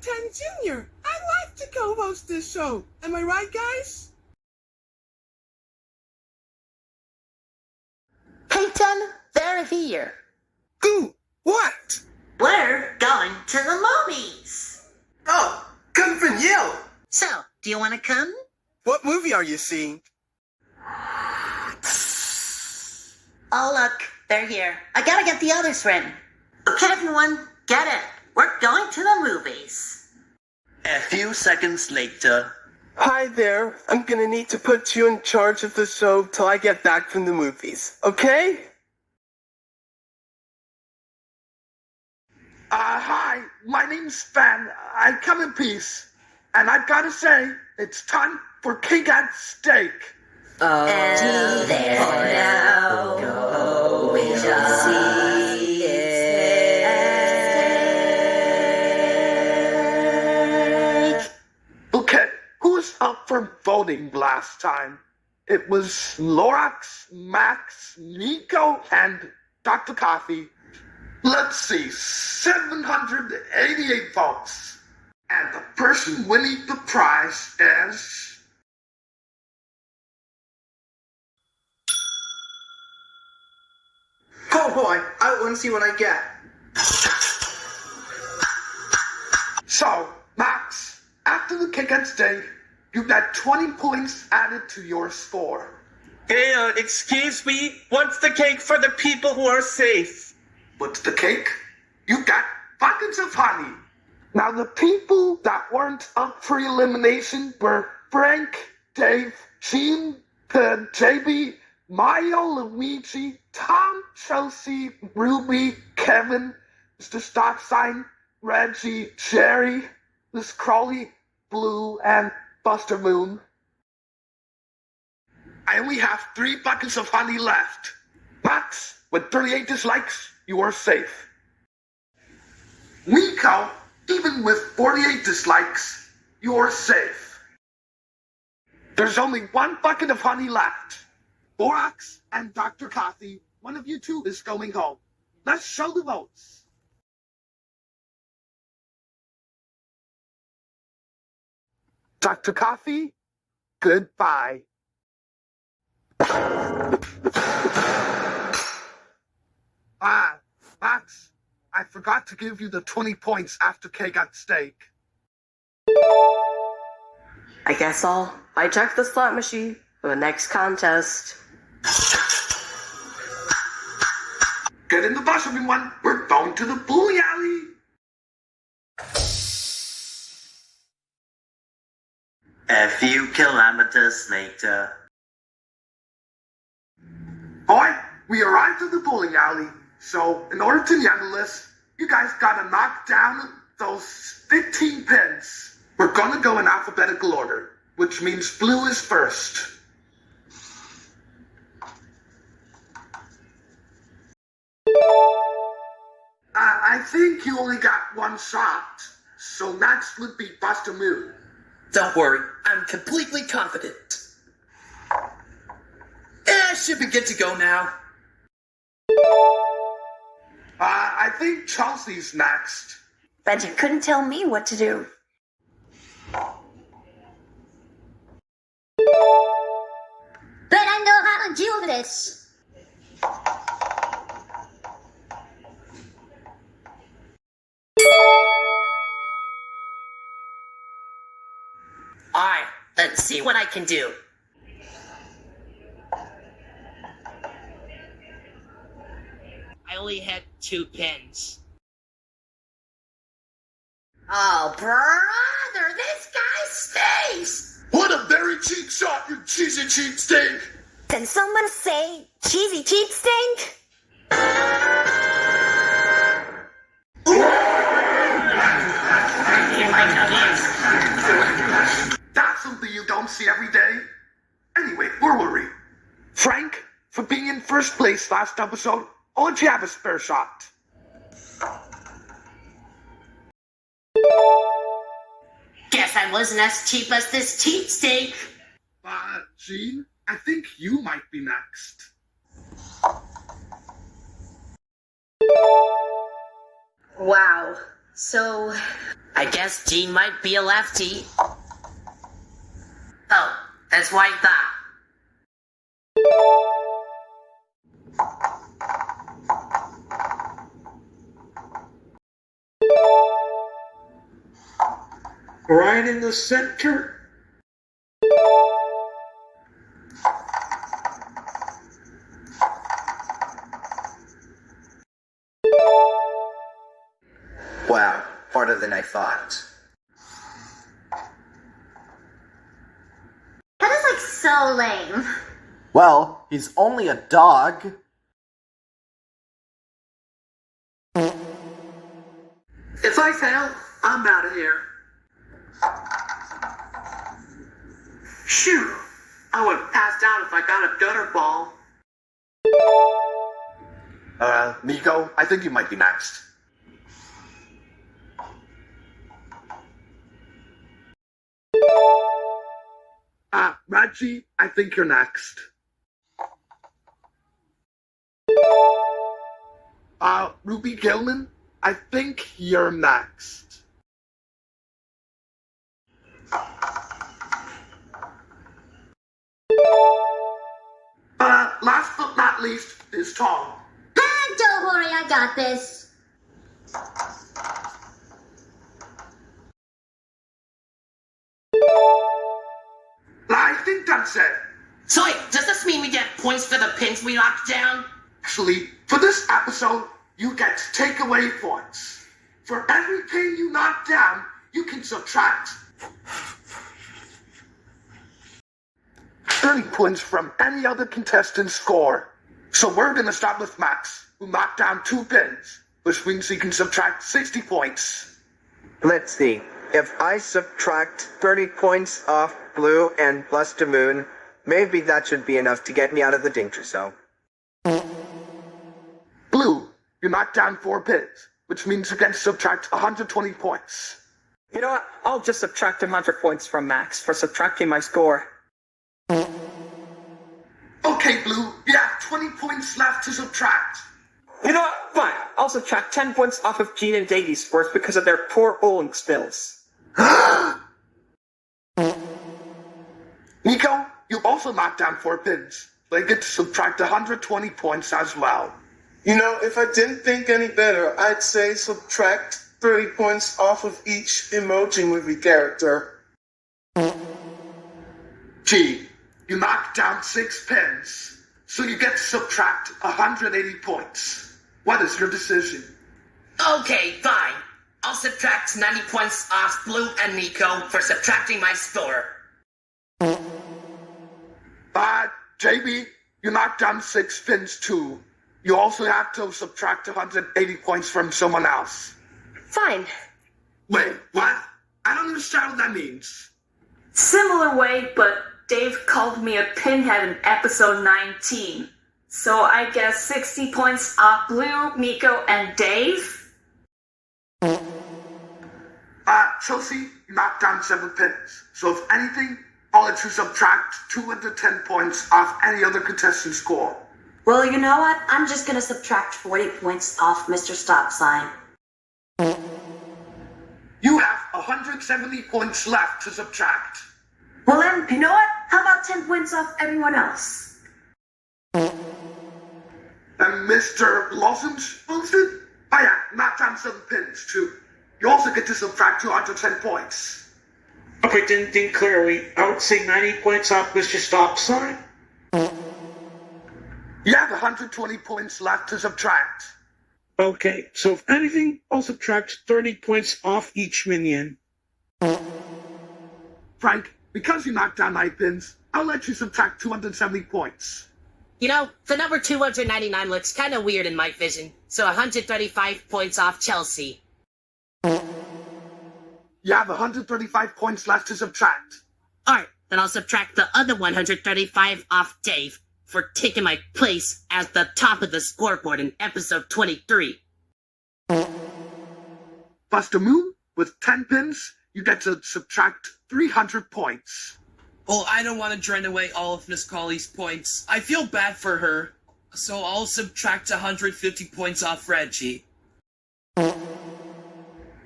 Peyton Jr. I'd like to co-host this show. Am I right, guys? Peyton, they're here. Who? What? We're going to the movies. Oh, good for you. So, do you want to come? What movie are you seeing? Oh, look, they're here. I gotta get the others ready. Okay, everyone, get it. We're going to the movies. A few seconds later. Hi there. I'm gonna need to put you in charge of the show till I get back from the movies, okay? Hi, my name's Sven. I come in peace. And I've gotta say, it's time for King and Steak. And therefore now we shall see it. Okay, who was up for voting last time? It was Lorax, Max, Nico, and Dr. Coffee. Let's see, 788 votes. And the person winning the prize is... Oh boy, I want to see what I get. So, Max, after the kick and steak, you got 20 points added to your score. Hey, excuse me, what's the cake for the people who are safe? What's the cake? You got buckets of honey. Now, the people that weren't up for elimination were Frank, Dave, Sheen, JB, Mario, Luigi, Tom, Chelsea, Ruby, Kevin, Mr. Stop Sign, Reggie, Jerry, Miss Crawley, Blue, and Buster Moon. I only have 3 buckets of honey left. Max, with 38 dislikes, you are safe. Nico, even with 48 dislikes, you're safe. There's only 1 bucket of honey left. Borax and Dr. Coffee, one of you two is going home. Let's show the votes. Dr. Coffee, goodbye. Max, I forgot to give you the 20 points after Cake got steak. I guess I'll hijack the slot machine for the next contest. Get in the bus, everyone. We're going to the bowling alley. A few kilometers later. Boy, we arrived at the bowling alley. So, in order to handle this, you guys gotta knock down those 15 pins. We're gonna go in alphabetical order, which means blue is first. I think you only got 1 shot, so next would be Buster Moon. Don't worry, I'm completely confident. Should be good to go now. I think Chelsea's next. Bet you couldn't tell me what to do. But I know how to do this. Alright, let's see what I can do. I only had 2 pins. Oh, brother, this guy stinks! What a very cheap shot, you cheesy cheap steak! Can someone say cheesy cheap stink? That's something you don't see every day. Anyway, where were we? Frank, for being in first place last episode, I'll let you have a spare shot. Guess I wasn't as cheap as this cheap steak. Gene, I think you might be next. Wow. So, I guess Gene might be a lefty. Oh, that's why that. Right in the center. Wow, harder than I thought. That is like so lame. Well, he's only a dog. If I fail, I'm out of here. Shoot, I would have passed out if I got a gutter ball. Nico, I think you might be next. Reggie, I think you're next. Ruby Gilman, I think you're next. Last but not least is Tom. Don't worry, I got this. I think that's it. So wait, does this mean we get points for the pins we locked down? Actually, for this episode, you get takeaway points. For every pin you knock down, you can subtract 30 points from any other contestant's score. So we're gonna start with Max, who knocked down 2 pins, which means he can subtract 60 points. Let's see. If I subtract 30 points off Blue and plus the Moon, maybe that should be enough to get me out of the danger zone. Blue, you knocked down 4 pins, which means you can subtract 120 points. You know what? I'll just subtract 100 points from Max for subtracting my score. Okay, Blue, you have 20 points left to subtract. You know what? Fine. I'll subtract 10 points off of Gene and Davey's scores because of their poor bowling skills. Nico, you also knocked down 4 pins. They get to subtract 120 points as well. You know, if I didn't think any better, I'd say subtract 30 points off of each emoji movie character. G, you knocked down 6 pins, so you get to subtract 180 points. What is your decision? Okay, fine. I'll subtract 90 points off Blue and Nico for subtracting my score. JB, you knocked down 6 pins too. You also have to subtract 180 points from someone else. Fine. Wait, what? I don't understand what that means. Similar way, but Dave called me a pinhead in episode 19. So I guess 60 points off Blue, Nico, and Dave? Chelsea, you knocked down 7 pins. So if anything, I'll let you subtract 210 points off any other contestant's score. Well, you know what? I'm just gonna subtract 40 points off Mr. Stop Sign. You have 170 points left to subtract. Well then, you know what? How about 10 points off everyone else? And Mr. Lawson's Wilson? Oh yeah, knocked down 7 pins too. You also get to subtract 210 points. If I didn't think clearly, I would say 90 points off Mr. Stop Sign. You have 120 points left to subtract. Okay, so if anything, I'll subtract 30 points off each minion. Frank, because you knocked down 9 pins, I'll let you subtract 270 points. You know, the number 299 looks kind of weird in my vision, so 135 points off Chelsea. You have 135 points left to subtract. Alright, then I'll subtract the other 135 off Dave for taking my place as the top of the scoreboard in episode 23. Buster Moon, with 10 pins, you get to subtract 300 points. Well, I don't want to drain away all of Miss Colley's points. I feel bad for her, so I'll subtract 150 points off Reggie.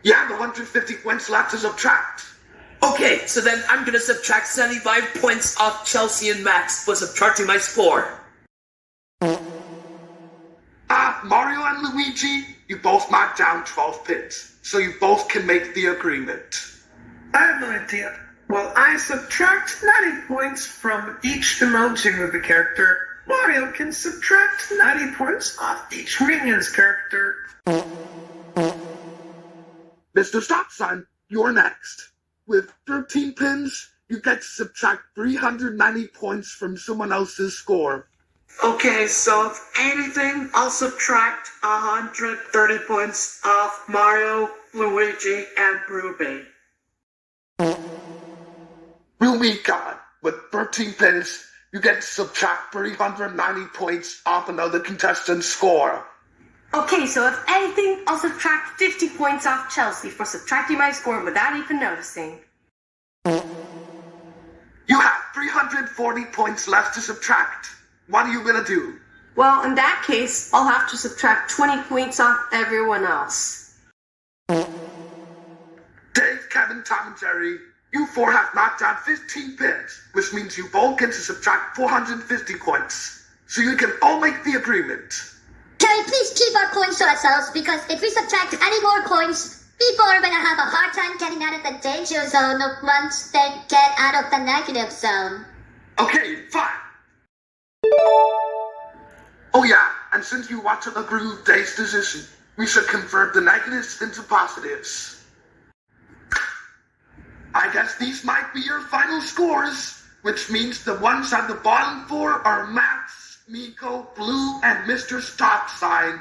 You have 150 points left to subtract. Okay, so then I'm gonna subtract 75 points off Chelsea and Max for subtracting my score. Mario and Luigi, you both marked down 12 pins, so you both can make the agreement. I have an idea. Well, I subtract 90 points from each emoji movie character. Mario can subtract 90 points off each Minions character. Mr. Stop Sign, you're next. With 13 pins, you get to subtract 390 points from someone else's score. Okay, so if anything, I'll subtract 130 points off Mario, Luigi, and Ruby. Rumika, with 13 pins, you get to subtract 390 points off another contestant's score. Okay, so if anything, I'll subtract 50 points off Chelsea for subtracting my score without even noticing. You have 340 points left to subtract. What are you gonna do? Well, in that case, I'll have to subtract 20 points off everyone else. Dave, Kevin, Tom, and Jerry, you four have knocked down 15 pins, which means you both get to subtract 450 points. So you can all make the agreement. Can we please keep our coins to ourselves? Because if we subtract any more coins, people are gonna have a hard time getting out of the danger zone once they get out of the negative zone. Okay, fine. Oh yeah, and since you want to agree with Dave's decision, we should convert the negatives into positives. I guess these might be your final scores, which means the ones at the bottom four are Max, Miko, Blue, and Mr. Stop Sign.